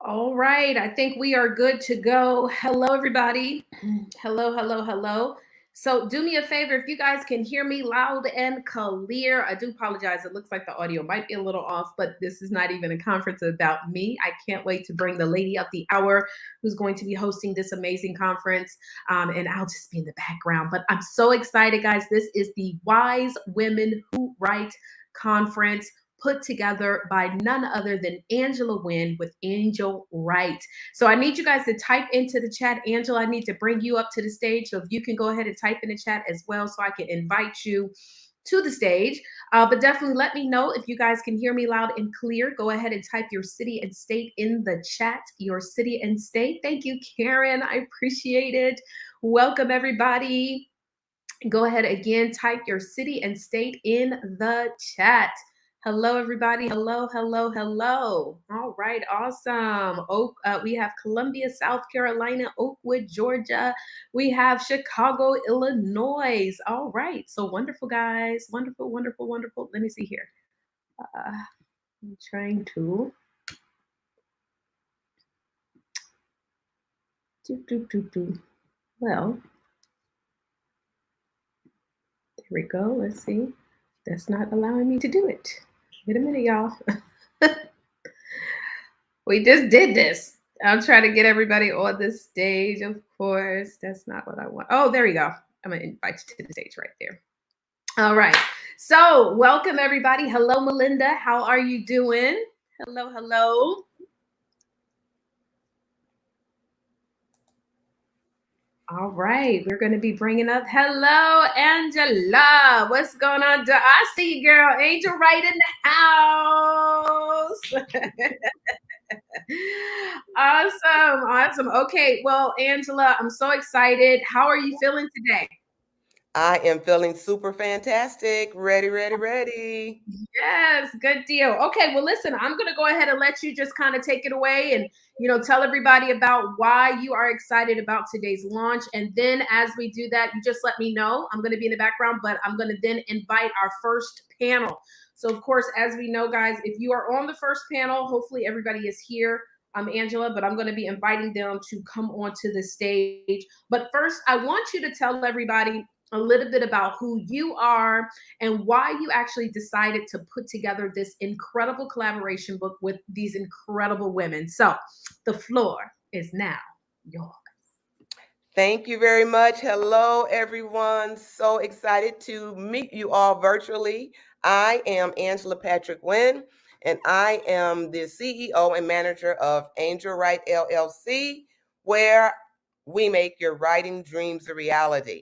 All right, I think we are good to go. Hello, everybody. Hello, hello, hello. So, do me a favor if you guys can hear me loud and clear. I do apologize. It looks like the audio might be a little off, but this is not even a conference about me. I can't wait to bring the lady of the hour who's going to be hosting this amazing conference. And I'll just be in the background. But I'm so excited, guys. This is the Wise Women Who Write conference put together by none other than Angela Wynn with Angel Write. So I need you guys to type into the chat. Angela, I need to bring you up to the stage. So if you can go ahead and type in the chat as well so I can invite you to the stage. But definitely let me know if you guys can hear me loud and clear. Go ahead and type your city and state in the chat, your city and state. Thank you, Karen. I appreciate it. Welcome, everybody. Go ahead again, type your city and state in the chat. Hello, everybody. Hello, hello, hello. All right, awesome. We have Columbia, South Carolina, Oakwood, Georgia. We have Chicago, Illinois. All right, so wonderful, guys. Wonderful, wonderful, wonderful. Let me see here. I'm trying to. Well, there we go. Let's see. That's not allowing me to do it. Wait a minute, y'all. We just did this. I'm trying to get everybody on the stage, of course. That's not what I want. Oh, there we go. I'm going to invite you to the stage right there. All right. So, welcome, everybody. Hello, Melinda. How are you doing? Hello, hello. All right, we're going to be bringing up. Hello, Angela. What's going on? I see you, girl. Angel right in the house. Awesome, awesome. Okay, well, Angela, I'm so excited. How are you feeling today? I am feeling super fantastic. Ready, ready, ready. Yes, good deal. Okay, well, listen, I'm going to go ahead and let you just kind of take it away and, tell everybody about why you are excited about today's launch. And then as we do that, you just let me know. I'm going to be in the background, but I'm going to then invite our first panel. So, of course, as we know, guys, if you are on the first panel, hopefully everybody is here. I'm Angela, but I'm going to be inviting them to come onto the stage. But first, I want you to tell everybody a little bit about who you are and why you actually decided to put together this incredible collaboration book with these incredible women. So the floor is now yours. Thank you very much. Hello, everyone. So excited to meet you all virtually. I am Angela Patrick Wynn, and I am the CEO and manager of Angel Write LLC, where we make your writing dreams a reality.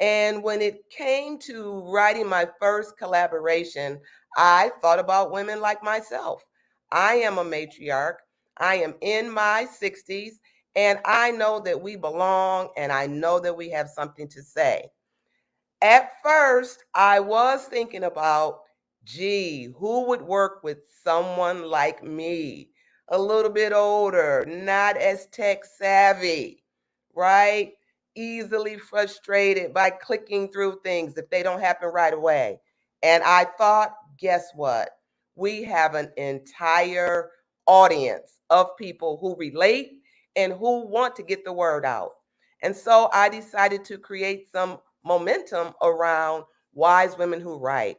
And when it came to writing my first collaboration, I thought about women like myself. I am a matriarch. I am in my 60s, and I know that we belong, and I know that we have something to say. At first, I was thinking about, gee, who would work with someone like me? A little bit older, not as tech savvy, right? Easily frustrated by clicking through things if they don't happen right away. And I thought, guess what? We have an entire audience of people who relate and who want to get the word out. And so I decided to create some momentum around wise women who write.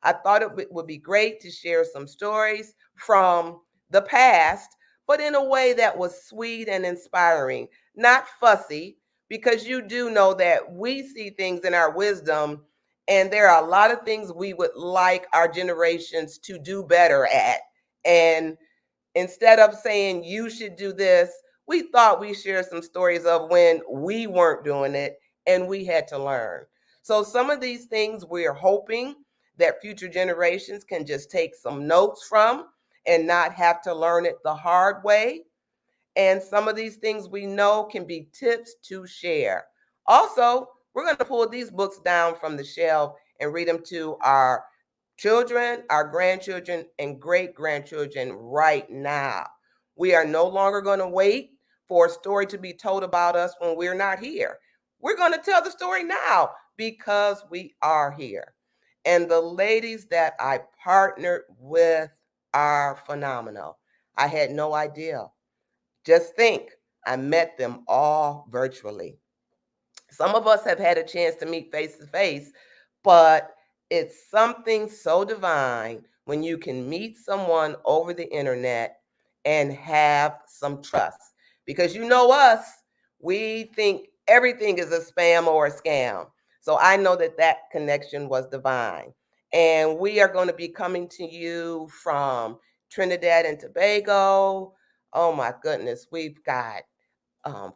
I thought it would be great to share some stories from the past, but in a way that was sweet and inspiring, not fussy, because you do know that we see things in our wisdom, and there are a lot of things we would like our generations to do better at. And instead of saying you should do this, we thought we shared some stories of when we weren't doing it and we had to learn. So some of these things we're hoping that future generations can just take some notes from and not have to learn it the hard way. And some of these things we know can be tips to share. Also, we're going to pull these books down from the shelf and read them to our children, our grandchildren, and great grandchildren right now. We are no longer going to wait for a story to be told about us when we're not here. We're going to tell the story now because we are here. And the ladies that I partnered with are phenomenal. I had no idea. Just think, I met them all virtually. Some of us have had a chance to meet face to face, but it's something so divine when you can meet someone over the internet and have some trust. Because you know us, we think everything is a spam or a scam. So I know that that connection was divine. And we are going to be coming to you from Trinidad and Tobago. Oh my goodness, we've got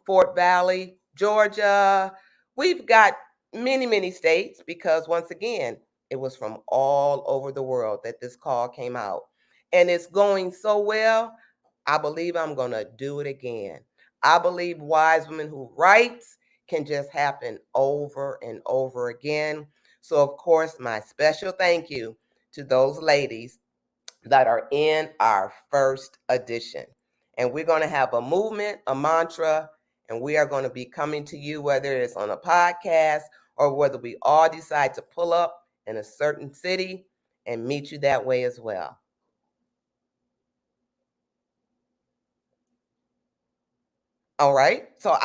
Fort Valley, Georgia. We've got many, many states because, once again, it was from all over the world that this call came out. And it's going so well, I believe I'm going to do it again. I believe Wise Women Who Write can just happen over and over again. So, of course, my special thank you to those ladies that are in our first edition. And we're going to have a movement, a mantra, and we are going to be coming to you, whether it's on a podcast or whether we all decide to pull up in a certain city and meet you that way as well. All right. So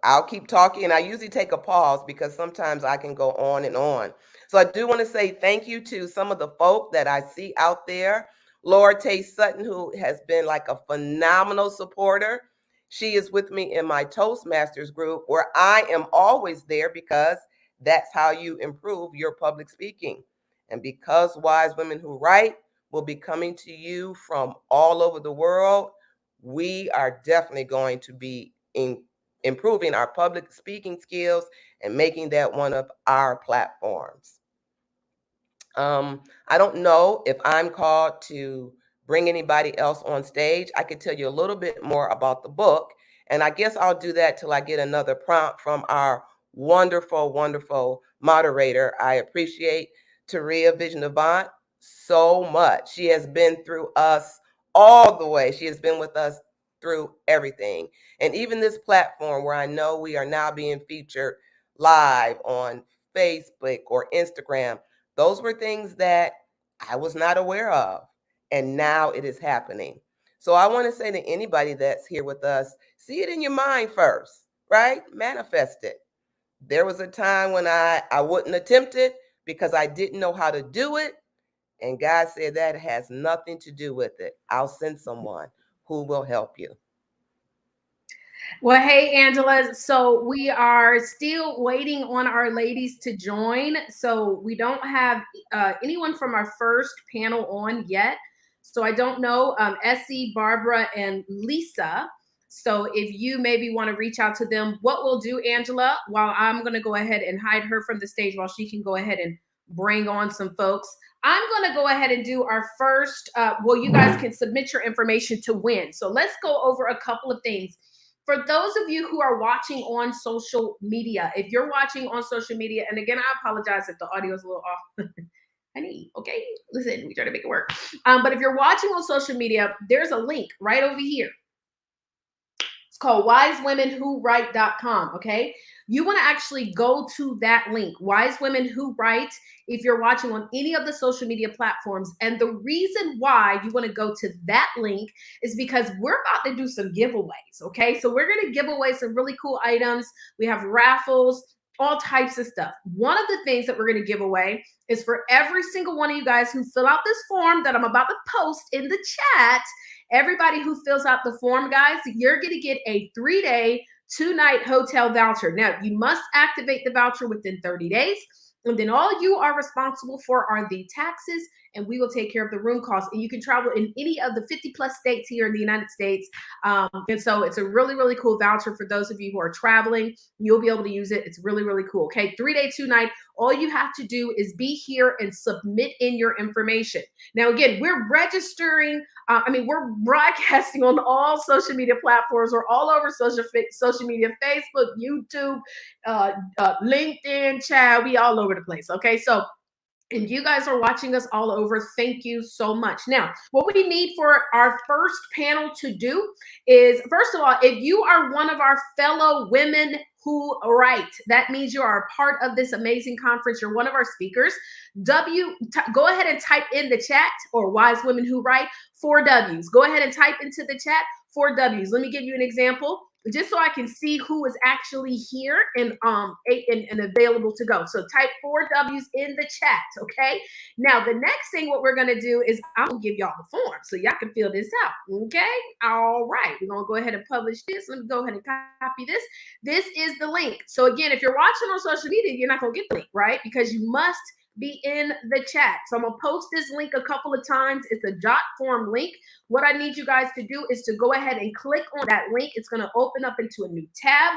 I'll keep talking and I usually take a pause because sometimes I can go on and on. So I do want to say thank you to some of the folk that I see out there. Laura Tay Sutton, who has been like a phenomenal supporter. She is with me in my Toastmasters group where I am always there because that's how you improve your public speaking. And because Wise Women Who Write will be coming to you from all over the world, we are definitely going to be improving our public speaking skills and making that one of our platforms. I don't know if I'm called to bring anybody else on stage. I could tell you a little bit more about the book, and I guess I'll do that till I get another prompt from our wonderful, wonderful moderator. I appreciate Taria Vision Avant so much. She has been through us all the way. She has been with us through everything. And even this platform where I know we are now being featured live on Facebook or Instagram, those were things that I was not aware of. And now it is happening. So I want to say to anybody that's here with us, see it in your mind first, right? Manifest it. There was a time when I wouldn't attempt it because I didn't know how to do it. And God said that has nothing to do with it. I'll send someone who will help you. Well, hey, Angela. So we are still waiting on our ladies to join. So we don't have anyone from our first panel on yet. So I don't know Essie, Barbara, and Lisa. So if you maybe want to reach out to them, what we'll do, Angela, while I'm going to go ahead and hide her from the stage while she can go ahead and bring on some folks. I'm going to go ahead and do our first. Well, you guys can submit your information to Wynn. So let's go over a couple of things for those of you who are watching on social media. If you're watching on social media, and again, I apologize if the audio is a little off. Honey, okay, listen, we try to make it work. But if you're watching on social media, there's a link right over here. It's called wisewomenwhowrite.com. Okay. You want to actually go to that link, Wise Women Who Write, if you're watching on any of the social media platforms. And the reason why you want to go to that link is because we're about to do some giveaways. Okay. So we're going to give away some really cool items. We have raffles, all types of stuff. One of the things that we're going to give away is for every single one of you guys who fill out this form that I'm about to post in the chat. Everybody who fills out the form, guys, you're going to get a 3-day, 2-night hotel voucher. Now, you must activate the voucher within 30 days. And then all you are responsible for are the taxes, and we will take care of the room costs. And you can travel in any of the 50 plus states here in the United States. And so it's a really, really cool voucher for those of you who are traveling. You'll be able to use it. It's really, really cool. Okay, 3-day, 2-night. All you have to do is be here and submit in your information. Now, again, we're registering. We're broadcasting on all social media platforms. We're all over social media, Facebook, YouTube, LinkedIn, chat. We all over the place. Okay, so and you guys are watching us all over. Thank you so much. Now, what we need for our first panel to do is, first of all, if you are one of our fellow women Who Write. That means you are a part of this amazing conference. You're one of our speakers. Go ahead and type in the chat, or Wise Women Who Write, 4Ws. Go ahead and type into the chat 4Ws. Let me give you an example, just so I can see who is actually here and available to go. So type 4Ws in the chat, okay? Now, the next thing what we're gonna do is I'm gonna give y'all the form so y'all can fill this out, okay? All right, we're gonna go ahead and publish this. Let me go ahead and copy this. This is the link. So again, if you're watching on social media, you're not gonna get the link, right? Because you must be in the chat. So I'm gonna post this link a couple of times. It's a jot form link. What I need you guys to do is to go ahead and click on that link. It's gonna open up into a new tab.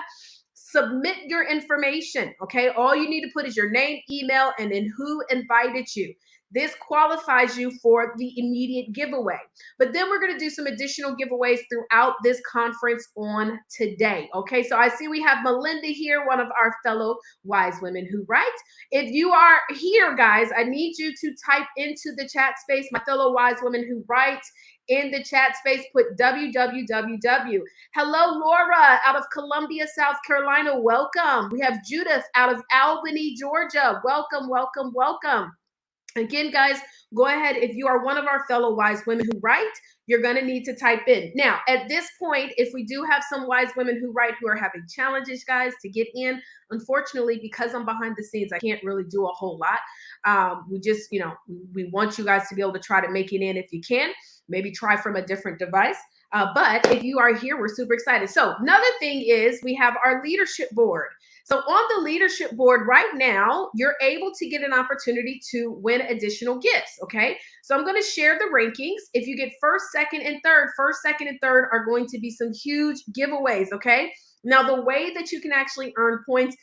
Submit your information, okay? All you need to put is your name, email, and then who invited you. This qualifies you for the immediate giveaway. But then we're going to do some additional giveaways throughout this conference on today. Okay, so I see we have Melinda here, one of our fellow Wise Women Who Write. If you are here, guys, I need you to type into the chat space, my fellow Wise Women Who Write. In the chat space, put www. Hello, Laura, out of Columbia, South Carolina. Welcome. We have Judith out of Albany, Georgia. Welcome, welcome, welcome. Again, guys, go ahead. If you are one of our fellow Wise Women Who Write, you're going to need to type in. Now, at this point, if we do have some Wise Women Who Write who are having challenges, guys, to get in, unfortunately, because I'm behind the scenes, I can't really do a whole lot. We just, we want you guys to be able to try to make it in if you can. Maybe try from a different device. But if you are here, we're super excited. So another thing is we have our leadership board. So on the leadership board right now, you're able to get an opportunity to win additional gifts, okay? So I'm going to share the rankings. If you get first, second, and third are going to be some huge giveaways, okay? Now, the way that you can actually earn points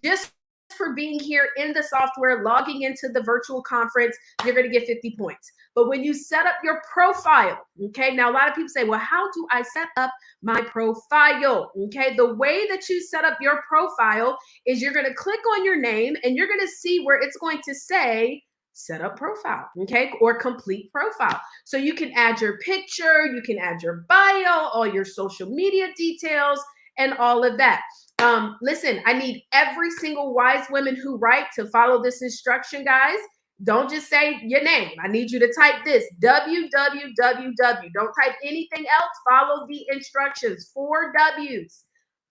just for being here in the software, logging into the virtual conference, you're going to get 50 points. But when you set up your profile, okay, now a lot of people say, well, how do I set up my profile? Okay, the way that you set up your profile is you're going to click on your name and you're going to see where it's going to say set up profile, okay, or complete profile. So you can add your picture, you can add your bio, all your social media details, and all of that. Listen, I need every single Wise Women Who Write to follow this instruction, guys. Don't just say your name. I need you to type this, www. Don't type anything else. Follow the instructions, 4Ws.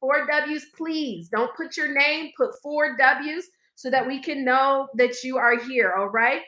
4Ws, please. Don't put your name, put 4Ws so that we can know that you are here, all right?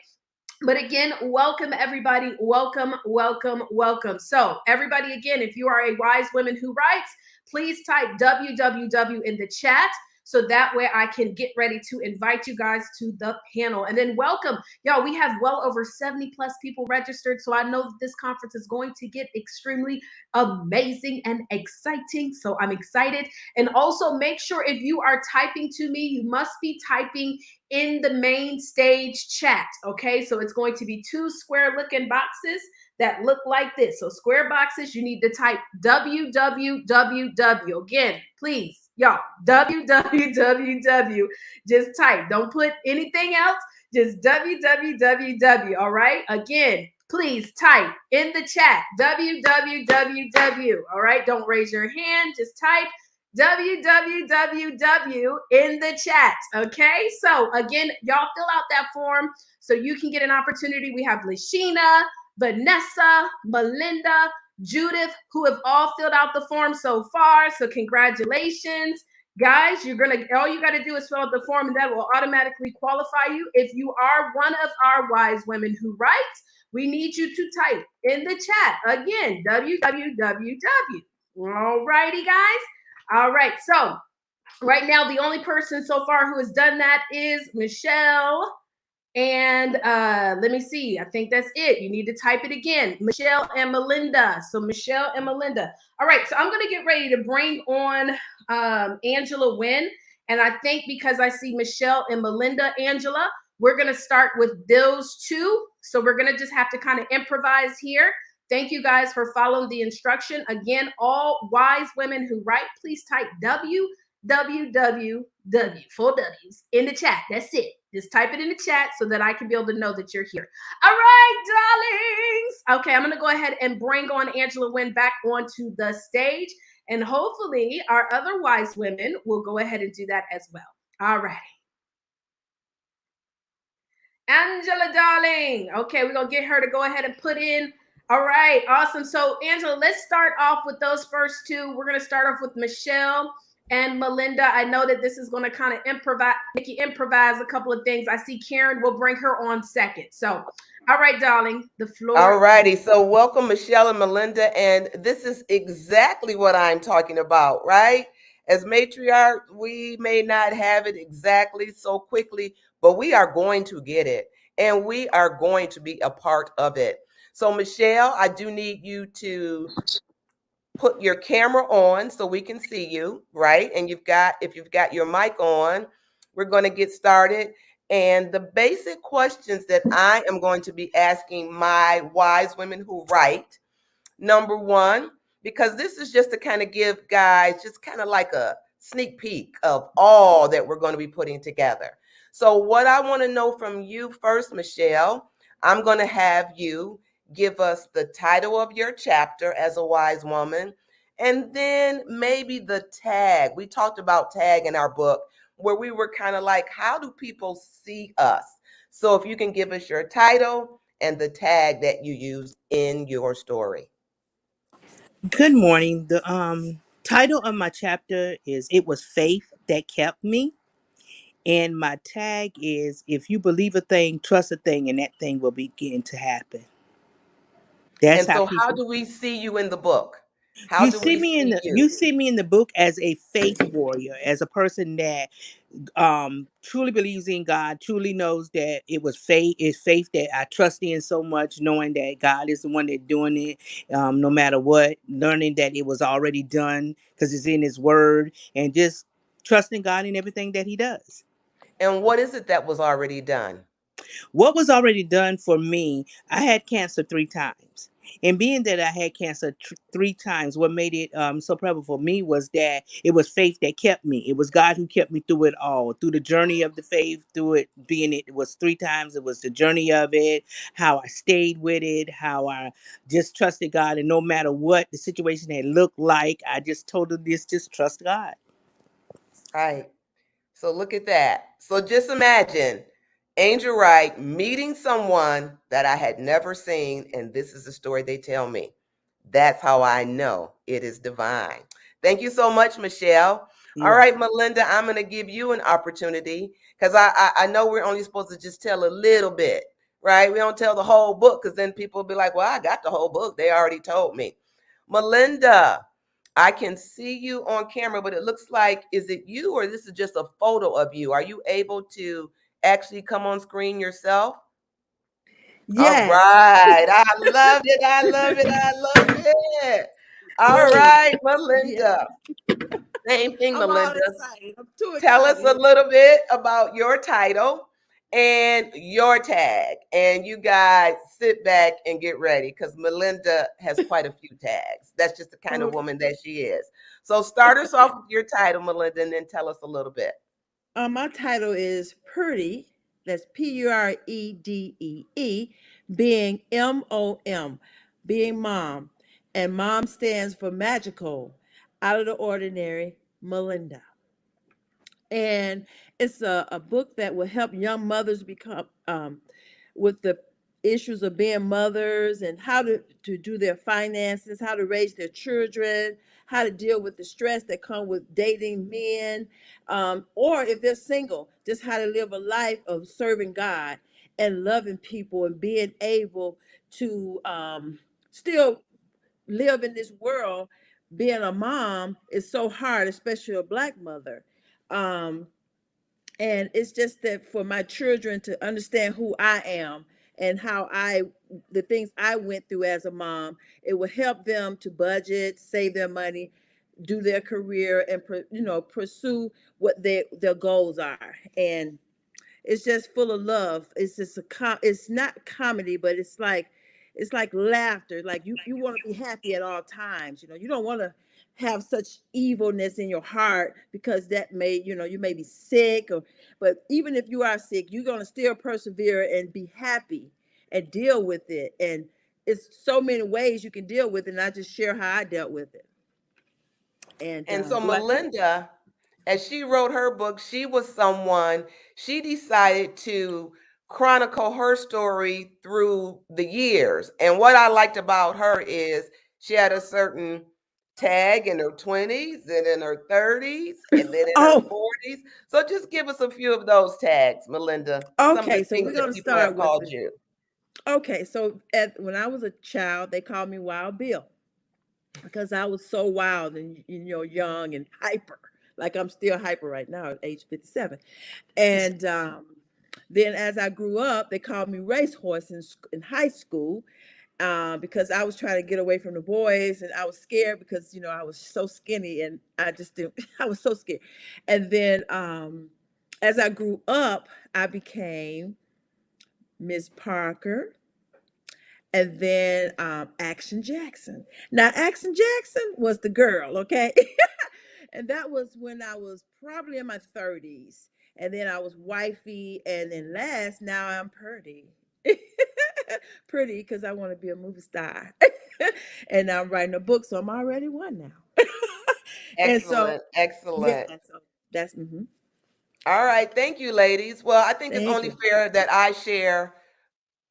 But again, welcome everybody. Welcome, welcome, welcome. So everybody, again, if you are a Wise Women Who Writes, please type www in the chat so that way I can get ready to invite you guys to the panel. And then welcome. Y'all, we have well over 70 plus people registered. So I know that this conference is going to get extremely amazing and exciting. So I'm excited. And also make sure if you are typing to me, you must be typing in the main stage chat, okay? So it's going to be two square looking boxes that look like this. So square boxes, you need to type www. Again, please, y'all, www. Just type. Don't put anything else. Just www. All right? Again, please type in the chat www. All right? Don't raise your hand. Just type www in the chat. Okay, so again, y'all fill out that form so you can get an opportunity. We have Lashina, Vanessa, Melinda, Judith, who have all filled out the form so far. So congratulations, guys. All you got to do is fill out the form, and that will automatically qualify you. If you are one of our Wise Women Who Write, we need you to type in the chat again www. All righty, guys. All right, so right now, the only person so far who has done that is Michelle. And let me see. I think that's it. You need to type it again. Michelle and Melinda. So Michelle and Melinda. All right, so I'm going to get ready to bring on Angela Wynn. And I think because I see Michelle and Melinda, Angela, we're going to start with those two. So we're going to just have to kind of improvise here. Thank you guys for following the instruction. Again, all Wise Women Who Write, please type www, 4Ws in the chat. That's it. Just type it in the chat so that I can be able to know that you're here. All right, darlings. Okay, I'm going to go ahead and bring on Angela Wynn back onto the stage. And hopefully, our other wise women will go ahead and do that as well. All right. Angela, darling. Okay, we're going to get her to go ahead and put in. All right, awesome. So, Angela, let's start off with those first two. We're going to start off with Michelle and Melinda. I know that this is going to kind of improvise, make you improvise a couple of things. I see Karen will bring her on second. So, all right, darling, the All floor. righty. So, welcome, Michelle and Melinda. And this is exactly what I'm talking about, right? As matriarch, we may not have it exactly so quickly, but we are going to get it and we are going to be a part of it. So, Michelle, I do need you to put your camera on so we can see you, right? And if you've got your mic on, we're going to get started. And the basic questions that I am going to be asking my wise women who write, number one, because this is just to kind of give guys just kind of like a sneak peek of all that we're going to be putting together. So, what I want to know from you first, Michelle, I'm going to have you give us the title of your chapter as a wise woman, and then maybe the tag. We talked about tag in our book where we were kind of like, how do people see us? So, if you can give us your title and the tag that you use in your story. Good morning. The title of my chapter is It Was Faith That Kept Me. And my tag is If you believe a thing, trust a thing, and that thing will begin to happen. That's And how so, how people do we see you in the book? How do we see you? you see me in the book as a faith warrior, as a person that truly believes in God, truly knows that it's faith that I trust in so much, knowing that God is the one that's doing it, no matter what, learning that it was already done because it's in his word, and just trusting God in everything that he does. And what is it that was already done? What was already done for me, I had cancer 3 times. And being that I had cancer 3 times, what made it so prevalent for me was that it was faith that kept me. It was God who kept me through it all, through the journey of the faith, through it being it was 3 times. It was the journey of it, how I stayed with it, how I just trusted God. And no matter what the situation had looked like, I just told them this, just trust God. Right. So look at that. So just imagine Angel Wright meeting someone that I had never seen, and this is the story they tell me. That's how I know it is divine. Thank you so much, Michelle. All You right, Melinda, I'm going to give you an opportunity because I know we're only supposed to just tell a little bit, right? We don't tell the whole book because then people will be like, well, I got the whole book. They already told me. Melinda, I can see you on camera, but it looks like, is it you or this is just a photo of you? Are you able to actually come on screen yourself? All Yes. right. I love it. I love it. I love it. All Woo. right, Yeah. Melinda. Same thing, I'm all Melinda. excited. I'm too Tell us a excited. little bit about your title and your tag. And you guys sit back and get ready because Melinda has quite a few tags. That's just the kind of Okay. woman that she is. So start us off with your title, Melinda, and then tell us a little bit. My title is Purdy. That's Purdee, being MOM, being mom. And mom stands for magical, out of the ordinary, Melinda. And it's a book that will help young mothers become with the issues of being mothers and how to do their finances, how to raise their children, how to deal with the stress that come with dating men, or if they're single, just how to live a life of serving God and loving people and being able to still live in this world. Being a mom is so hard, especially a black mother. Um, and it's just that for my children to understand who I am and how the things I went through as a mom, it will help them to budget, save their money, do their career, and pursue what their goals are. And it's just full of love. It's just it's not comedy, but it's like laughter. Like you want to be happy at all times. You don't want to have such evilness in your heart because that may, you may be sick, or but even if you are sick, you're going to still persevere and be happy and deal with it. And it's so many ways you can deal with it, and I just share how I dealt with it. And And so do I? Melinda, as she wrote her book, she was someone, she decided to chronicle her story through the years. And what I liked about her is she had a certain tag in her 20s and in her 30s and then in her Oh, 40s. So just give us a few of those tags, Melinda, some of the okay. So things we're that gonna people have start with called it. you. Okay, so when I was a child, they called me Wild Bill because I was so wild and young and hyper. Like I'm still hyper right now at age 57. And then as I grew up, they called me Racehorse in high school because I was trying to get away from the boys and I was scared because I was so skinny and I just didn't. I was so scared. And then as I grew up, I became Miss Parker and then Action Jackson. Now, Action Jackson was the girl, okay? And that was when I was probably in my 30s. And then I was wifey. And then last, now I'm pretty. Pretty because I want to be a movie star. And I'm writing a book, so I'm already one now. And so, Excellent, yeah, excellent. so that's, mhm. All right, thank you, ladies. Well, I think it's Thank only you. fair that I share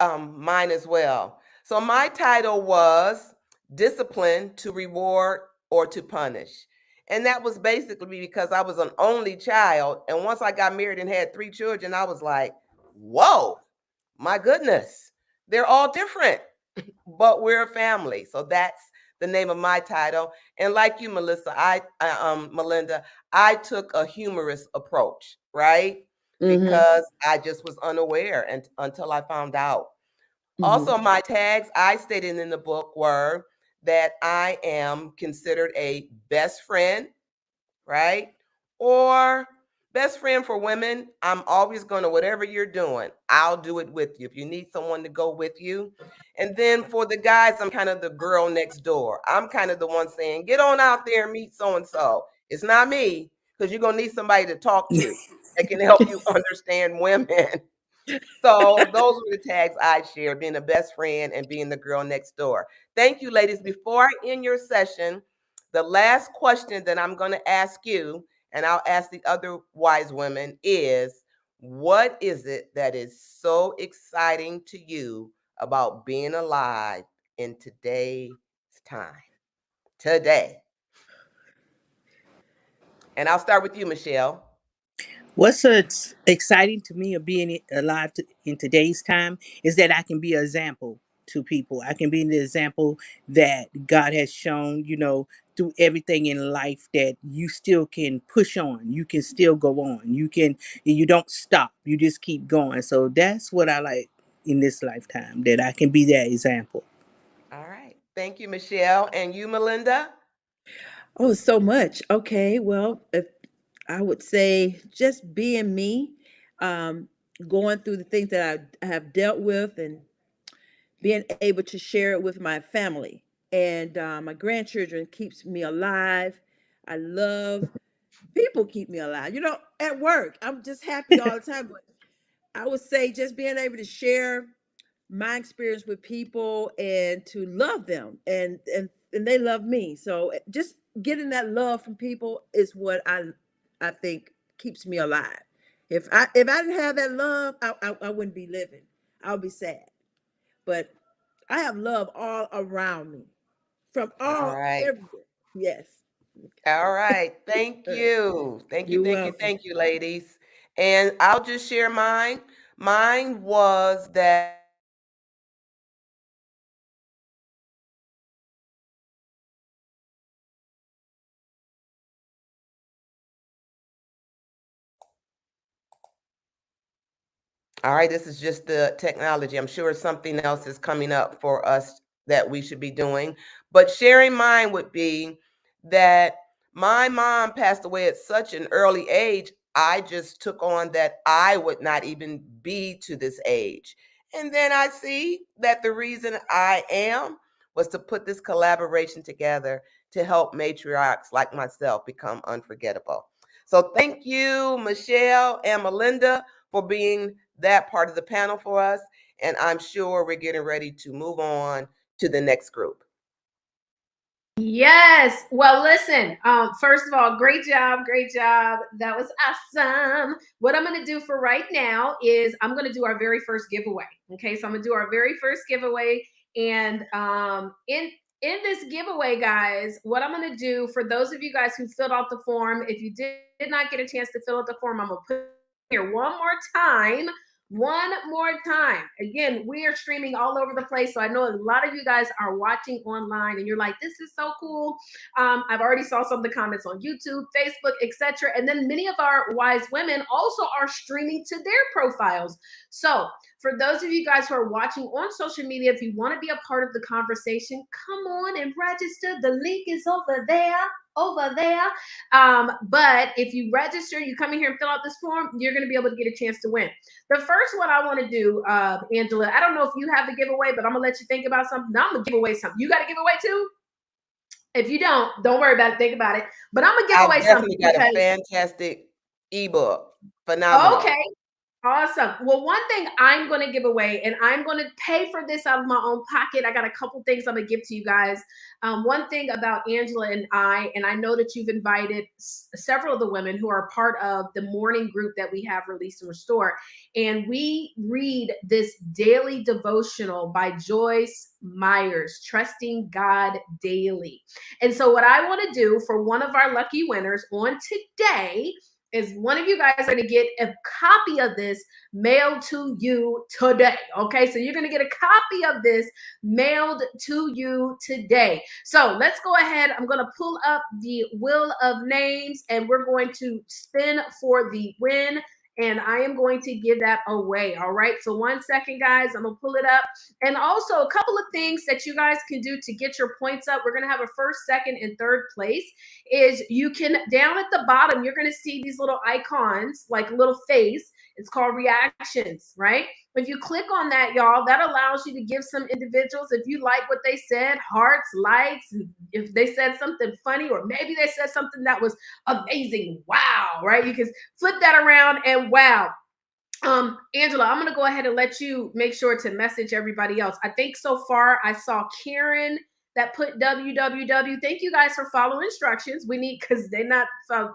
mine as well. So my title was Discipline to Reward or to Punish. And that was basically because I was an only child. And once I got married and had three children, I was like, whoa, my goodness, they're all different, but we're a family. So that's the name of my title. And like you, Melinda, I took a humorous approach, right? Mm-hmm. Because I just was unaware and until I found out. Mm-hmm. Also, my tags I stated in the book were that I am considered a best friend, right? Or best friend for women. I'm always going to, whatever you're doing, I'll do it with you. If you need someone to go with you. And then for the guys, I'm kind of the girl next door. I'm kind of the one saying, get on out there and meet so and so. It's not me, because you're going to need somebody to talk to that can help you understand women. So those were the tags I shared, being the best friend and being the girl next door. Thank you, ladies. Before I end your session, the last question that I'm going to ask you, and I'll ask the other wise women, is what is it that is so exciting to you about being alive in today's time? Today. And I'll start with you, Michelle. What's so exciting to me of being alive in today's time is that I can be an example to people. I can be the example that God has shown, through everything in life that you still can push on. You can still go on. You don't stop. You just keep going. So that's what I like in this lifetime, that I can be that example. All right. Thank you, Michelle. And you, Melinda? Oh, so much. Okay, well, if I would say just being me, um, going through the things that I have dealt with, and being able to share it with my family and my grandchildren keeps me alive. I love people keep me alive. At work, I'm just happy all the time. But I would say just being able to share my experience with people and to love them and they love me. So just getting that love from people is what I think keeps me alive. If I didn't have that love, I wouldn't be living. I'll be sad. But I have love all around me from All all right. everywhere. Yes. All right. Thank Uh, you. Thank you. You're Thank you. welcome. Thank you, ladies. And I'll just share mine. Mine was that all right, this is just the technology. I'm sure something else is coming up for us that we should be doing. But sharing mine would be that my mom passed away at such an early age. I just took on that I would not even be to this age. And then I see that the reason I am was to put this collaboration together to help matriarchs like myself become unforgettable. So thank you, Michelle and Melinda, for being that part of the panel for us. And I'm sure we're getting ready to move on to the next group. Yes. Well, listen. First of all, great job, great job. That was awesome. What I'm going to do for right now is I'm going to do our very first giveaway. Okay, so I'm going to do our very first giveaway, and in this giveaway, guys, what I'm going to do for those of you guys who filled out the form, if you did not get a chance to fill out the form, I'm going to put here one more time. One more time. Again, we are streaming all over the place. So I know a lot of you guys are watching online and you're like, this is so cool. I've already saw some of the comments on YouTube, Facebook, etc. And then many of our wise women also are streaming to their profiles. So for those of you guys who are watching on social media, if you want to be a part of the conversation, come on and register. The link is over there. But if you register, you come in here and fill out this form, you're going to be able to get a chance to win. The first one I want to do, Angela, I don't know if you have the giveaway, but I'm going to let you think about something. Now I'm going to give away something. You got a giveaway too? If you don't worry about it. Think about it. But I'm going to give away something. I definitely got a fantastic ebook. Phenomenal. Okay. Awesome. Well, one thing I'm going to give away, and I'm going to pay for this out of my own pocket. I got a couple things I'm going to give to you guys. One thing about Angela and I know that you've invited several of the women who are part of the morning group that we have, Release and Restore. And we read this daily devotional by Joyce Myers, Trusting God Daily. And so what I want to do for one of our lucky winners on today is one of you guys are going to get a copy of this mailed to you today. Okay, so you're going to get a copy of this mailed to you today. So let's go ahead. I'm going to pull up the wheel of names and we're going to spin for the win. And I am going to give that away. All right. So 1 second, guys. I'm going to pull it up. And also a couple of things that you guys can do to get your points up. We're going to have a first, second, and third place. Is you can, down at the bottom, you're going to see these little icons, like a little face. It's called reactions, right? If you click on that, y'all, that allows you to give some individuals, if you like what they said, hearts, likes, if they said something funny, or maybe they said something that was amazing. Wow, right? You can flip that around and wow. Angela, I'm going to go ahead and let you make sure to message everybody else. I think so far I saw Karen that put www. Thank you guys for following instructions. We need, because they're not,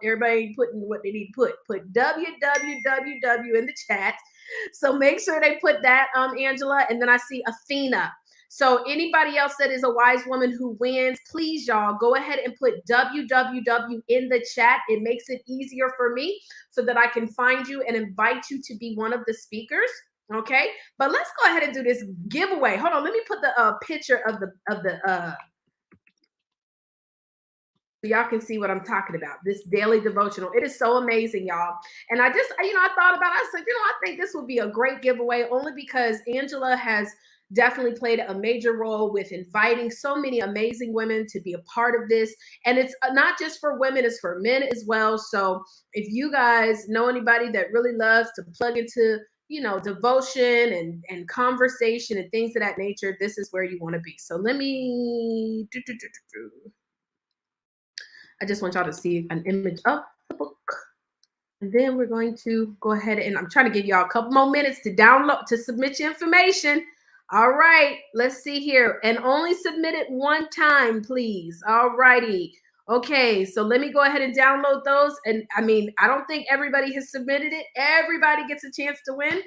everybody putting what they need to put www in the chat. So make sure they put that, Angela. And then I see Athena. So anybody else that is a wise woman who wins, please, y'all, go ahead and put www in the chat. It makes it easier for me so that I can find you and invite you to be one of the speakers. Okay, but let's go ahead and do this giveaway. Hold on, let me put the picture of the so y'all can see what I'm talking about. This daily devotional. It is so amazing, y'all. And I just, I thought about it. I said, I think this would be a great giveaway only because Angela has definitely played a major role with inviting so many amazing women to be a part of this. And it's not just for women, it's for men as well. So if you guys know anybody that really loves to plug into devotion and conversation and things of that nature, this is where you want to be. So let me I just want y'all to see an image of the book. And then we're going to go ahead and I'm trying to give y'all a couple more minutes to download, to submit your information. All right, let's see here. And only submit it one time, please. All righty. Okay, so let me go ahead and download those. And I don't think everybody has submitted it. Everybody gets a chance to win.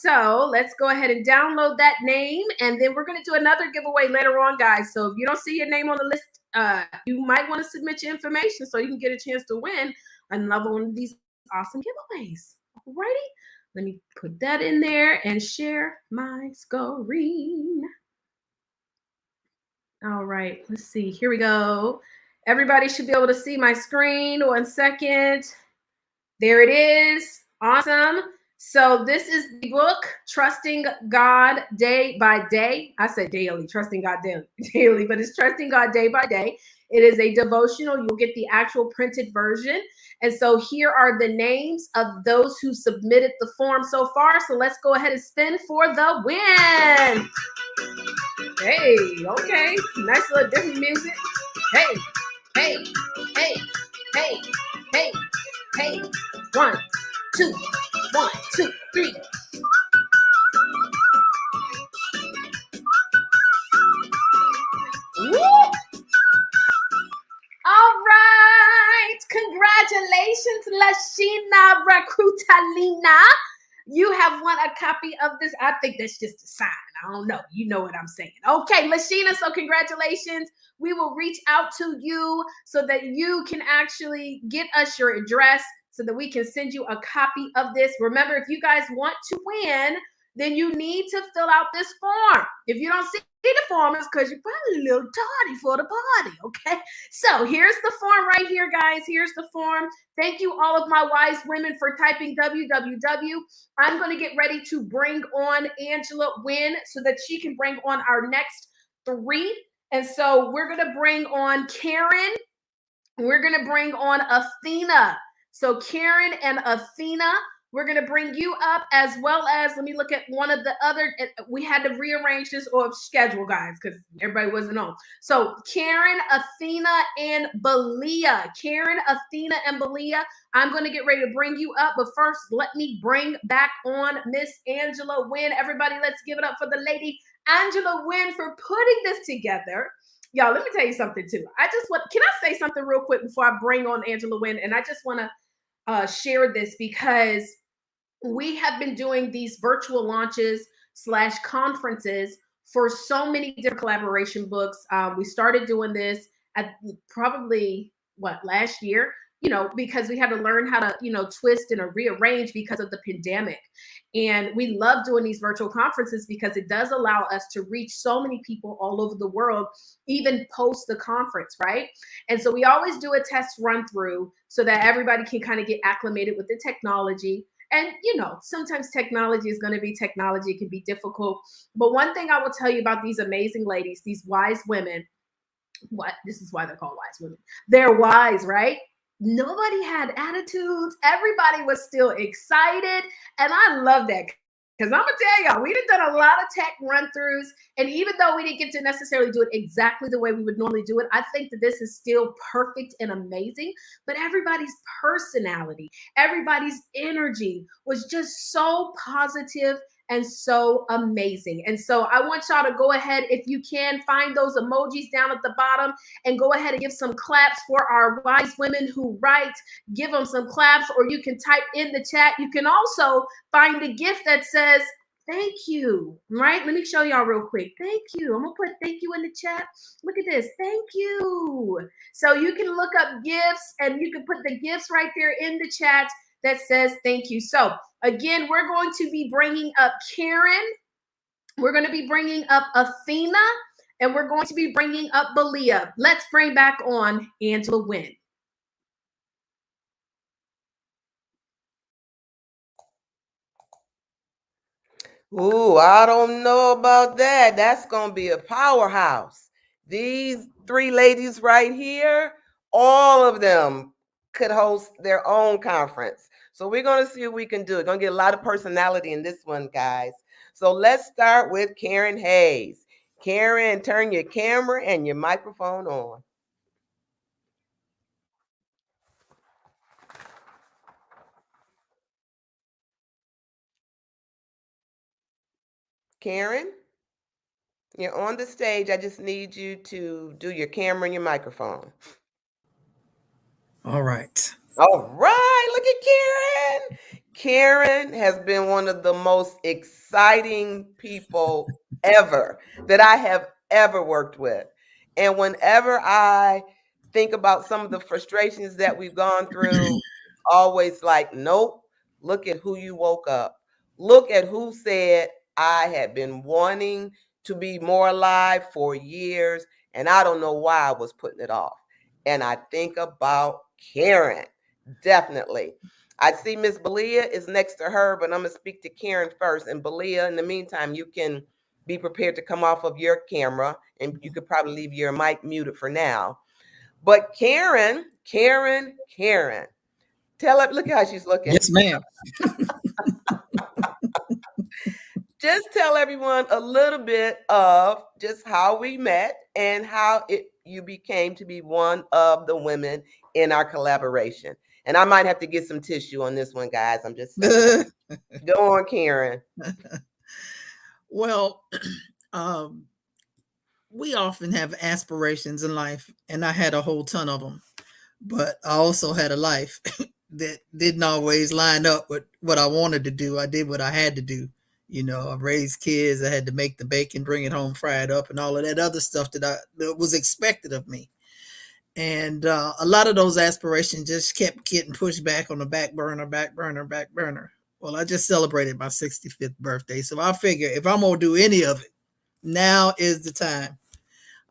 So let's go ahead and download that name. And then we're going to do another giveaway later on, guys. So if you don't see your name on the list, you might want to submit your information so you can get a chance to win another one of these awesome giveaways. Alrighty, let me put that in there and share my screen. All right, let's see. Here we go. Everybody should be able to see my screen. 1 second. There it is. Awesome. So this is the book, Trusting God Day by Day. I said daily, Trusting God daily, but it's Trusting God Day by Day. It is a devotional. You'll get the actual printed version. And so here are the names of those who submitted the form so far. So let's go ahead and spin for the win. Hey, okay. Nice little different music. Hey, hey, hey, hey, hey, hey. 1, 2, 1, 2, 3. Woo! Lina Recrutalina. You have won a copy of this. I think that's just a sign. I don't know. You know what I'm saying. Okay, Lashina, so congratulations. We will reach out to you so that you can actually get us your address so that we can send you a copy of this. Remember, if you guys want to win, then you need to fill out this form. If you don't see the form, it's because you're probably a little tardy for the party, okay? So here's the form right here, guys. Here's the form. Thank you, all of my wise women, for typing www. I'm going to get ready to bring on Angela Wynn so that she can bring on our next three. And so we're going to bring on Karen. We're going to bring on Athena. So Karen and Athena, we're going to bring you up, as well as, let me look at one of the other, we had to rearrange this or schedule, guys, because everybody wasn't on. So Karen, Athena, and Belia. Karen, Athena, and Belia, I'm going to get ready to bring you up. But first, let me bring back on Miss Angela Wynn. Everybody, let's give it up for the lady Angela Wynn for putting this together. Y'all, let me tell you something too. Can I say something real quick before I bring on Angela Wynn? And I just want to share this because we have been doing these virtual launches / conferences for so many different collaboration books. We started doing this at probably last year, because we had to learn how to, twist and rearrange because of the pandemic. And we love doing these virtual conferences because it does allow us to reach so many people all over the world, even post the conference, right? And so we always do a test run through so that everybody can kind of get acclimated with the technology. And, sometimes technology is going to be technology. It can be difficult. But one thing I will tell you about these amazing ladies, these wise women, this is why they're called wise women. They're wise, right? Nobody had attitudes. Everybody was still excited. And I love that. Because I'm going to tell y'all, we done a lot of tech run-throughs. And even though we didn't get to necessarily do it exactly the way we would normally do it, I think that this is still perfect and amazing. But everybody's personality, everybody's energy was just so positive and so amazing. And so I want y'all to go ahead, if you can, find those emojis down at the bottom and go ahead and give some claps for our wise women who write. Give them some claps, or you can type in the chat. You can also find a gift that says, thank you, right? Let me show y'all real quick. Thank you. I'm going to put thank you in the chat. Look at this. Thank you. So you can look up gifts and you can put the gifts right there in the chat that says thank you. So again, we're going to be bringing up Karen. We're going to be bringing up Athena, and we're going to be bringing up Belia. Let's bring back on Angela Wynn. Ooh, I don't know about that. That's going to be a powerhouse. These three ladies right here, all of them could host their own conference. So we're going to see what we can do. We're going to get a lot of personality in this one, guys. So let's start with Karen Hayes. Karen, turn your camera and your microphone on. Karen, you're on the stage. I just need you to do your camera and your microphone. All right. All right, look at Karen. Karen has been one of the most exciting people ever that I have ever worked with. And whenever I think about some of the frustrations that we've gone through, always like, nope, look at who you woke up. Look at who said, I had been wanting to be more alive for years, and I don't know why I was putting it off. And I think about Karen. Definitely. I see Miss Belia is next to her, but I'm going to speak to Karen first. And Belia, in the meantime, you can be prepared to come off of your camera, and you could probably leave your mic muted for now. But Karen, tell her, look how she's looking. Yes, ma'am. Just tell everyone a little bit of just how we met and how you became to be one of the women in our collaboration. And I might have to get some tissue on this one, guys. I'm just saying. Go on, Karen. Well, we often have aspirations in life, and I had a whole ton of them, but I also had a life. that didn't always line up with what I wanted to do. I did what I had to do. I raised kids. I had to make the bacon, bring it home, fry it up, and all of that other stuff that was expected of me. And a lot of those aspirations just kept getting pushed back on the back burner, back burner, back burner. Well, I just celebrated my 65th birthday, so I figure if I'm gonna do any of it, now is the time.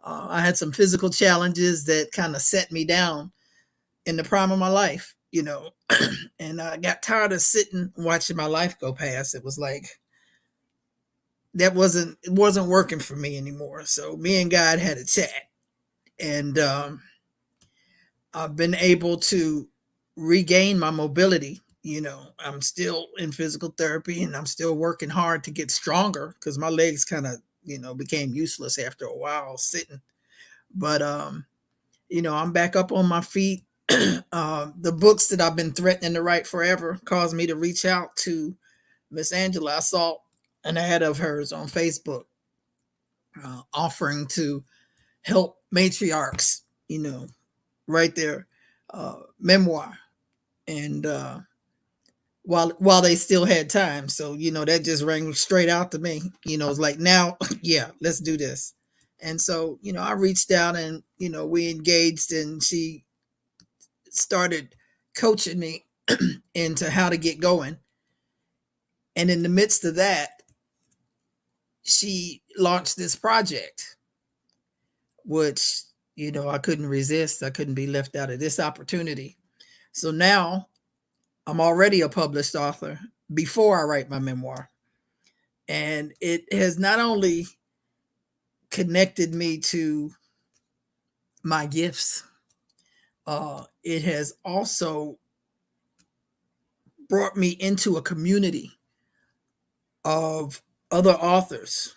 I had some physical challenges that kind of set me down in the prime of my life, and I got tired of sitting watching my life go past. It was like it wasn't working for me anymore. So me and God had a chat, and I've been able to regain my mobility. I'm still in physical therapy, and I'm still working hard to get stronger because my legs kind of became useless after a while sitting. But I'm back up on my feet. The books that I've been threatening to write forever caused me to reach out to Miss Angela. I saw an ad of hers on Facebook offering to help matriarchs, write their memoir, and while they still had time. So that just rang straight out to me. It's like now, yeah, let's do this. And so I reached out, and we engaged, and she started coaching me into how to get going. And in the midst of that, she launched this project, which, I couldn't resist. I couldn't be left out of this opportunity. So now I'm already a published author before I write my memoir. And it has not only connected me to my gifts, it has also brought me into a community of other authors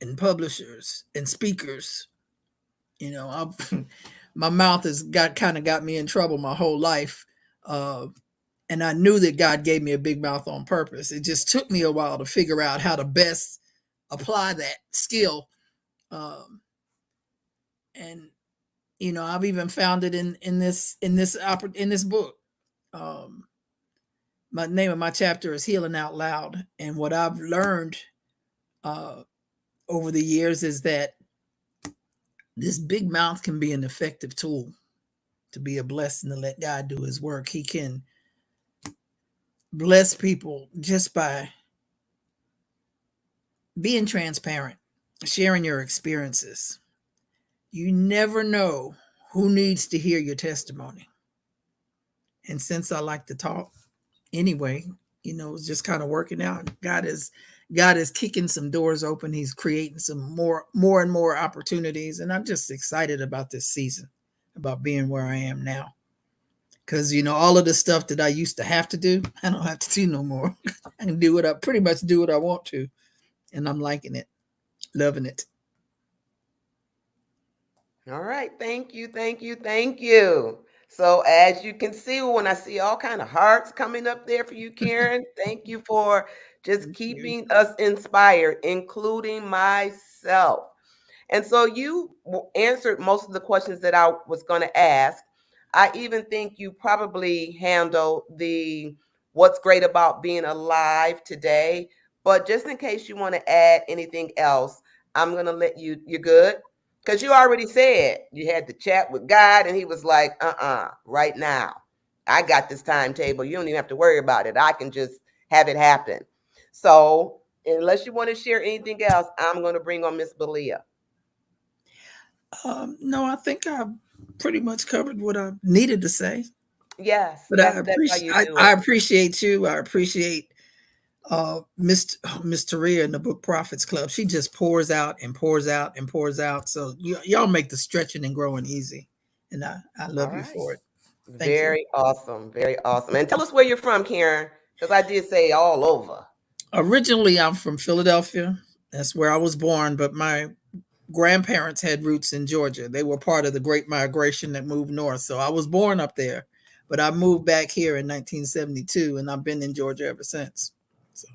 and publishers and speakers. My mouth has got me in trouble my whole life, uh, and I knew that God gave me a big mouth on purpose. It just took me a while to figure out how to best apply that skill, um, and I've even found it in this book. Um, my name of my chapter is Healing Out Loud, and what I've learned uh, over the years is that this big mouth can be an effective tool to be a blessing to let God do his work. He can bless people just by being transparent, sharing your experiences. You never know who needs to hear your testimony. And since I like to talk anyway, it's just kind of working out. God is kicking some doors open. He's creating some more and more opportunities. And I'm just excited about this season, about being where I am now. Because all of the stuff that I used to have to do, I don't have to do no more. I can pretty much do what I want to, and I'm liking it, loving it. All right. Thank you. Thank you. Thank you. So as you can see, when I see all kind of hearts coming up there for you, Karen, thank you for just Thank you. keeping us inspired, including myself. And so you answered most of the questions that I was going to ask. I even think you probably handled the what's great about being alive today. But just in case you want to add anything else, I'm going to let you, you're good? Because you already said you had the chat with God and he was like, right now. I got this timetable. You don't even have to worry about it. I can just have it happen. So, unless you want to share anything else, I'm going to bring on Miss Belia. No, I think I pretty much covered what I needed to say. Yes, But that's how you do I it. appreciate you. I appreciate Miss Taria in the Book Prophets Club. She just pours out and pours out and pours out. So y'all make the stretching and growing easy, and I All love you right. for it. Thank you. Very awesome. Very awesome. And tell us where you're from, Karen, because I did say all over. Originally, I'm from Philadelphia. That's where I was born, but my grandparents had roots in Georgia. They were part of the Great Migration that moved north. So I was born up there, but I moved back here in 1972, and I've been in Georgia ever since. So.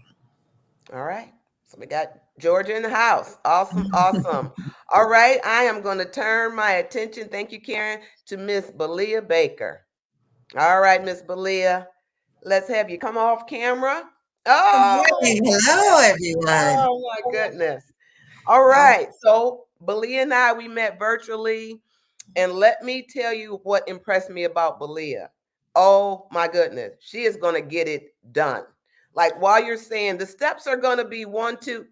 All right. So we got Georgia in the house. Awesome. Awesome. All right. I am going to turn my attention, thank you, Karen, to Miss Belia Baker. All right, Miss Belia, let's have you come off camera. Good Oh, morning. Hello, everyone. oh my goodness. All Um, right. So Belia and I, we met virtually. And let me tell you what impressed me about Belia. Oh my goodness. She is going to get it done. Like while you're saying the steps are going to be one, two,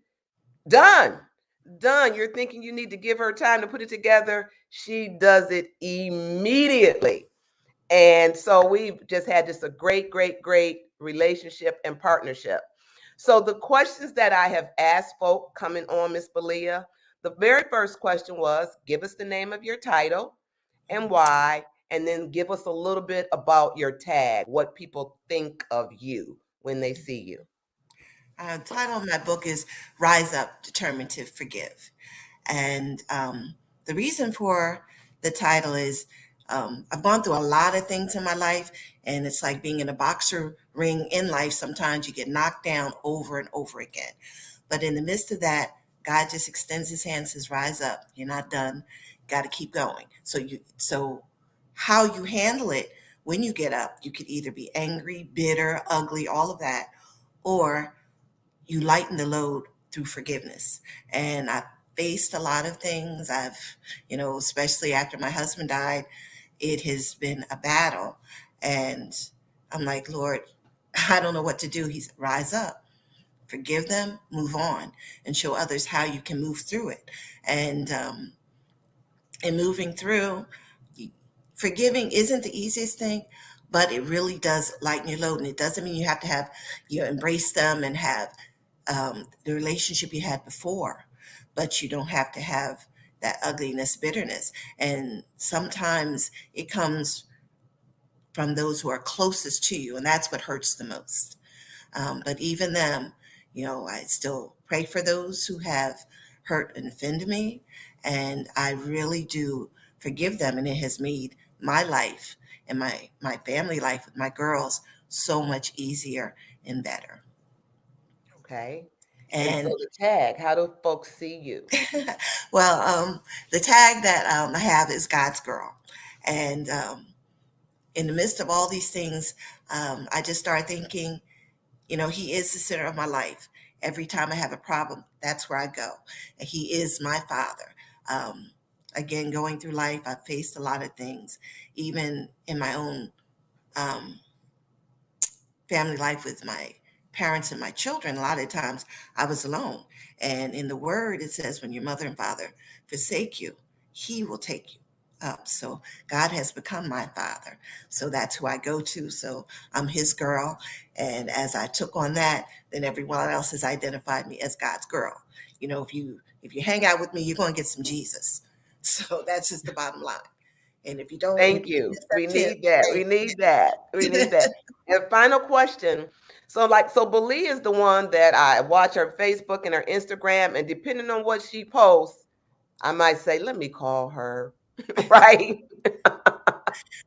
done. Done. You're thinking you need to give her time to put it together. She does it immediately. And so we've just had just a great, great, great relationship and partnership. So the questions that I have asked folk coming on, Miss Belia, the very first question was, give us the name of your title and why, and then give us a little bit about your tag, what people think of you when they see you. title of my book is Rise Up, Determined to Forgive. And the reason for the title is I've gone through a lot of things in my life, and it's like being in a boxer ring in life. Sometimes you get knocked down over and over again. But in the midst of that, God just extends his hand, says, rise up. You're not done. Got to keep going. So how you handle it when you get up, you could either be angry, bitter, ugly, all of that, or you lighten the load through forgiveness. And I faced a lot of things. Especially after my husband died, it has been a battle. And I'm like, Lord, I don't know what to do. He said, rise up, forgive them, move on, and show others how you can move through it. And moving through, forgiving isn't the easiest thing, but it really does lighten your load. And it doesn't mean you have to have, embrace them and have the relationship you had before, but you don't have to have that ugliness, bitterness. And sometimes it comes from those who are closest to you, and that's what hurts the most. But even them, I still pray for those who have hurt and offended me, and I really do forgive them. And it has made my life and my family life with my girls so much easier and better. Okay. And so And the tag, how do folks see you? well, the tag that I have is God's girl, and in the midst of all these things, I just started thinking, He is the center of my life. Every time I have a problem, that's where I go. And He is my Father. Um, Again, going through life, I've faced a lot of things, even in my own um, family life with my parents and my children. A lot of times I was alone. And in the word, it says, when your mother and father forsake you, He will take you up. So God has become my father. So that's who I go to. So I'm His girl. And as I took on that, then everyone else has identified me as God's girl. If you hang out with me, you're going to get some Jesus. So that's just the bottom line. And if you don't, if Thank you you. We accept Him, need that. We need that. We need that. And final question. So Beli is the one that I watch her Facebook and her Instagram, and depending on what she posts, I might say, let me call her. Right?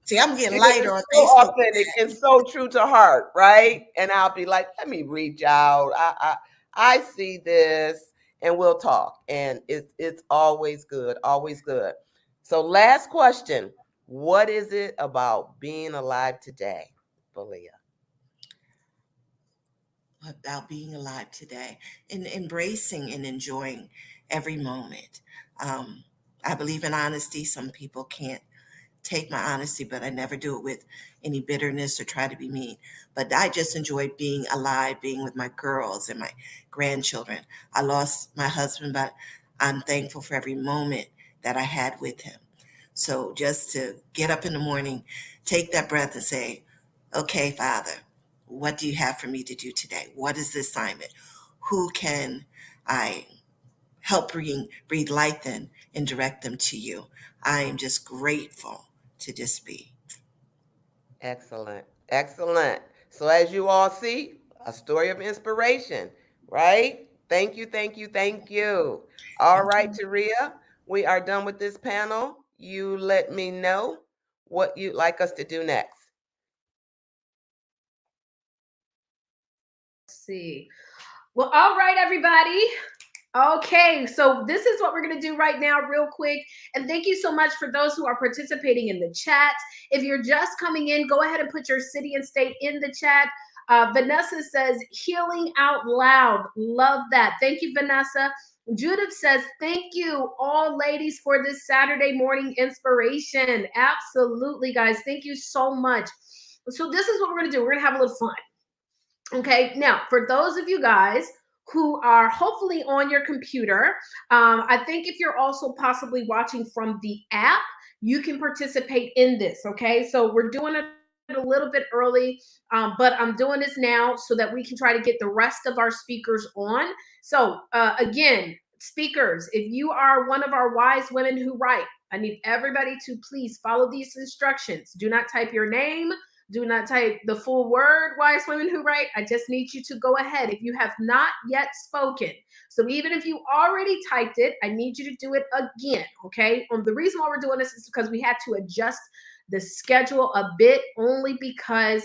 see, I'm getting Because lighter it's on so Facebook. authentic and so true to heart, right? And I'll be like, let me reach out. I see this, and we'll talk. And it's always good, always good. So last question. What is it about being alive today, Belia? About being alive today and embracing and enjoying every moment. Um, I believe in honesty. Some people can't take my honesty, but I never do it with any bitterness or try to be mean. But I just enjoyed being alive, being with my girls and my grandchildren. I lost my husband, but I'm thankful for every moment that I had with him. So just to get up in the morning, take that breath and say, okay, Father, what do you have for me to do today? What is the assignment? Who can I help breathe life in and direct them to you? I am just grateful to just be. Excellent. Excellent. So as you all see, a story of inspiration, right? Thank you, thank you, thank you. All Thank right, you. Taria, we are done with this panel. You let me know what you'd like us to do next. See. Well, all right, everybody. Okay, so this is what we're going to do right now, real quick. And thank you so much for those who are participating in the chat. If you're just coming in, go ahead and put your city and state in the chat. Vanessa says, healing out loud. Love that. Thank you, Vanessa. Judith says, thank you, all ladies, for this Saturday morning inspiration. Absolutely, guys. Thank you so much. So this is what we're going to do. We're going to have a little fun. Okay, now for those of you guys who are hopefully on your computer, I think if you're also possibly watching from the app, you can participate in this. Okay, so we're doing it a little bit early, but I'm doing this now so that we can try to get the rest of our speakers on. So again, speakers, if you are one of our wise women who write, I need everybody to please follow these instructions. Do not type your name. Do not type the full word, wise women who write. I just need you to go ahead if you have not yet spoken. So even if you already typed it, I need you to do it again, okay? The reason why we're doing this is because we had to adjust the schedule a bit, only because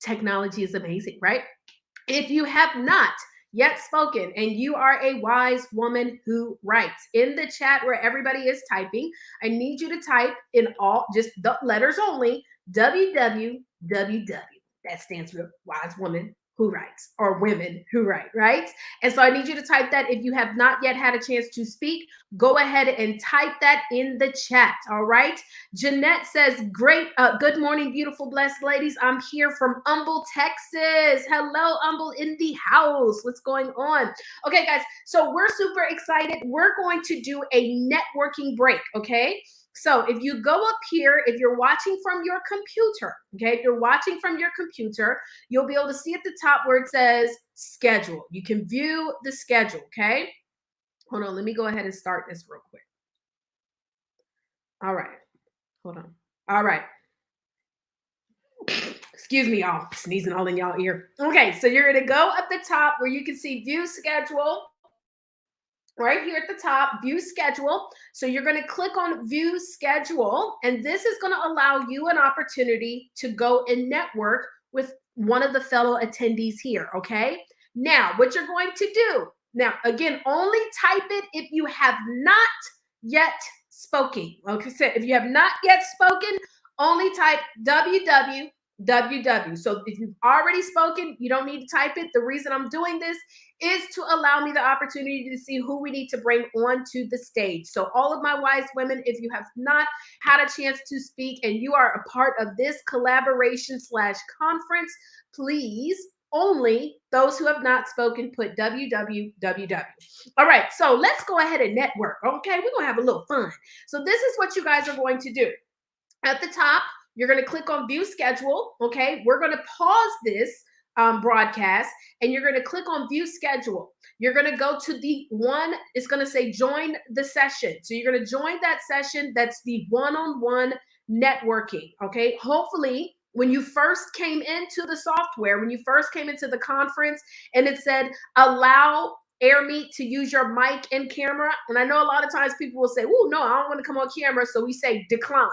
technology is amazing, right? If you have not yet spoken and you are a wise woman who writes, in the chat where everybody is typing, I need you to type in all, just the letters only, www. That stands for wise woman who writes, or women who write, right? And so I need you to type that. If you have not yet had a chance to speak, go ahead and type that in the chat, all right? Jeanette says, great, good morning, beautiful, blessed ladies. I'm here from Humble, Texas. Hello, Humble in the house. What's going on? Okay, guys, so we're super excited. We're going to do a networking break, okay? So if you go up here, if you're watching from your computer, okay, if you're watching from your computer, you'll be able to see at the top where it says schedule. You can view the schedule, okay? Hold on, let me go ahead and start this real quick. All right, hold on. All right. Excuse me, y'all. Sneezing all in y'all ear. Okay, so you're going to go up the top where you can see view schedule. Right here at the top, view schedule. So you're going to click on view schedule, and this is going to allow you an opportunity to go and network with one of the fellow attendees here, okay? Now, what you're going to do, now, again, only type it if you have not yet spoken. Okay, so if you have not yet spoken, only type www. So if you've already spoken, you don't need to type it. The reason I'm doing this is to allow me the opportunity to see who we need to bring onto the stage. So all of my wise women, if you have not had a chance to speak and you are a part of this collaboration / conference, please, only those who have not spoken, put www. All right, so let's go ahead and network, okay? We're going to have a little fun. So this is what you guys are going to do. At the top, you're going to click on view schedule, okay? We're going to pause this broadcast, and you're going to click on view schedule. You're going to go to the one, it's going to say join the session. So you're going to join that session. That's the one-on-one networking, okay? Hopefully, when you first came into the software, when you first came into the conference and it said, allow AirMeet to use your mic and camera. And I know a lot of times people will say, oh, no, I don't want to come on camera. So we say decline.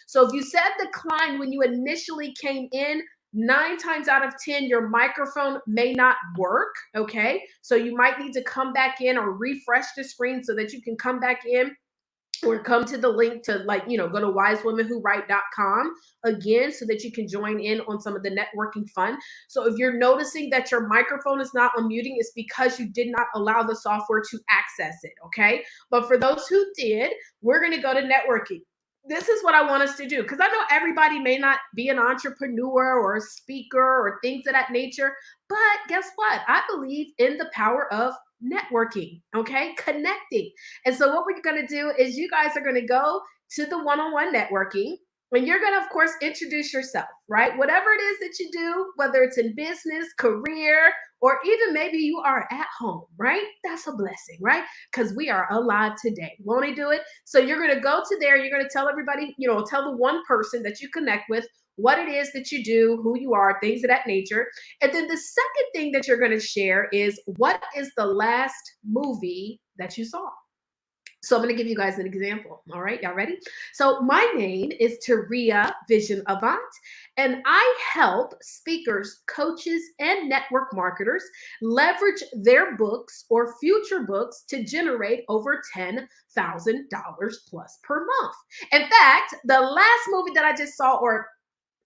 So if you said decline when you initially came in, 9 times out of 10, your microphone may not work, okay? So you might need to come back in or refresh the screen so that you can come back in, or come to the link to, like, go to wisewomenwhowrite.com again so that you can join in on some of the networking fun. So if you're noticing that your microphone is not unmuting, it's because you did not allow the software to access it, okay? But for those who did, we're going to go to networking. This is what I want us to do, because I know everybody may not be an entrepreneur or a speaker or things of that nature, but guess what? I believe in the power of networking, okay? Connecting. And so what we're going to do is you guys are going to go to the one-on-one networking, and you're going to, of course, introduce yourself, right? Whatever it is that you do, whether it's in business, career, or even maybe you are at home, right? That's a blessing, right? Because we are alive today. Won't he do it? So you're going to go to there. You're going to tell everybody, tell the one person that you connect with what it is that you do, who you are, things of that nature. And then the second thing that you're going to share is, what is the last movie that you saw? So I'm going to give you guys an example. All right, y'all ready? So my name is Taria Vision Avant, and I help speakers, coaches, and network marketers leverage their books or future books to generate over $10,000 plus per month. In fact, the last movie that I just saw, or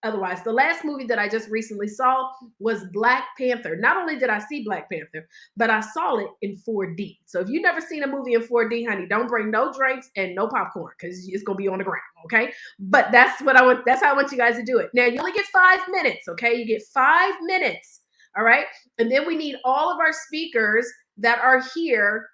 otherwise, the last movie that I just recently saw was Black Panther. Not only did I see Black Panther, but I saw it in 4D. So if you've never seen a movie in 4D, honey, don't bring no drinks and no popcorn because it's gonna be on the ground, okay? But that's what I want. That's how I want you guys to do it. Now you only get 5 minutes, okay? You get 5 minutes, all right? And then we need all of our speakers that are here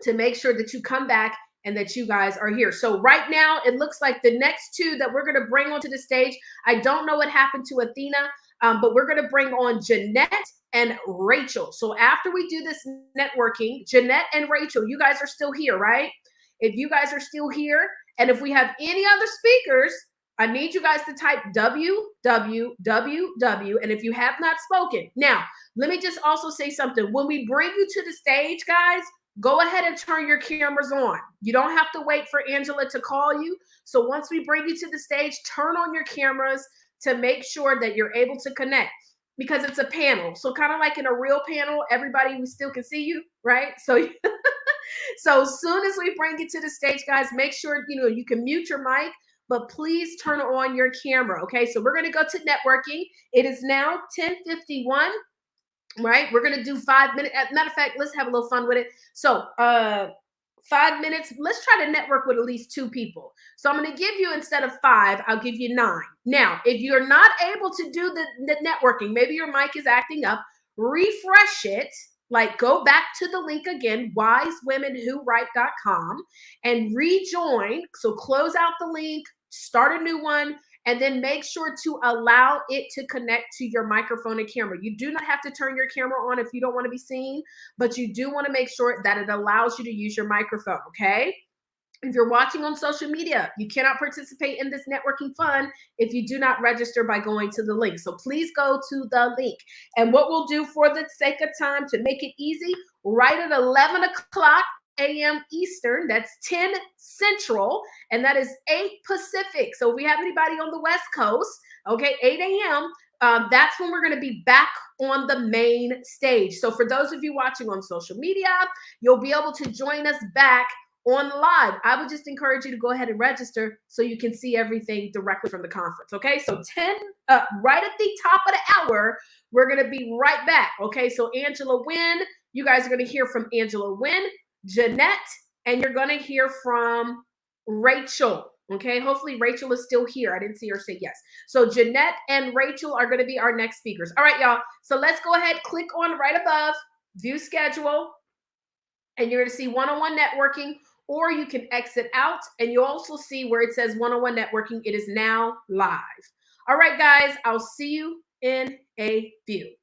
to make sure that you come back and that you guys are here. So right now, it looks like the next two that we're going to bring onto the stage, I don't know what happened to Athena, but we're going to bring on Jeanette and Rachel. So after we do this networking, Jeanette and Rachel, you guys are still here, right? If you guys are still here, and if we have any other speakers, I need you guys to type www. And if you have not spoken, now, let me just also say something. When we bring you to the stage, guys, go ahead and turn your cameras on. You don't have to wait for Angela to call you. So once we bring you to the stage, turn on your cameras to make sure that you're able to connect because it's a panel. So kind of like in a real panel, everybody we still can see you, right? So so as soon as we bring you to the stage, guys, make sure you can mute your mic, but please turn on your camera, okay? So we're going to go to networking. It is now 10:51. Right, we're gonna do 5 minutes. Matter of fact, let's have a little fun with it. So 5 minutes, let's try to network with at least 2 people. So I'm gonna give you, instead of 5, I'll give you 9. Now if you're not able to do the networking, maybe your mic is acting up, refresh it, like go back to the link again, wisewomenwhowrite.com, and rejoin. So close out the link, start a new one, and then make sure to allow it to connect to your microphone and camera. You do not have to turn your camera on if you don't want to be seen, but you do want to make sure that it allows you to use your microphone, okay? If you're watching on social media, you cannot participate in this networking fun if you do not register by going to the link. So please go to the link. And what we'll do for the sake of time to make it easy, right at 11 o'clock a.m. Eastern, that's 10 Central, and that is 8 Pacific. So if we have anybody on the West Coast, okay, 8 a.m., that's when we're going to be back on the main stage. So for those of you watching on social media, you'll be able to join us back on live. I would just encourage you to go ahead and register so you can see everything directly from the conference. Okay, so 10, right at the top of the hour, we're going to be right back. Okay, so Angela Wynn, you guys are going to hear from Angela Wynn, Jeanette, and you're going to hear from Rachel. Okay, hopefully Rachel is still here. I didn't see her say yes. So Jeanette and Rachel are going to be our next speakers. All right, y'all. So let's go ahead, click on right above, view schedule, and you're going to see one-on-one networking, or you can exit out and you'll also see where it says one-on-one networking. It is now live. All right, guys, I'll see you in a few.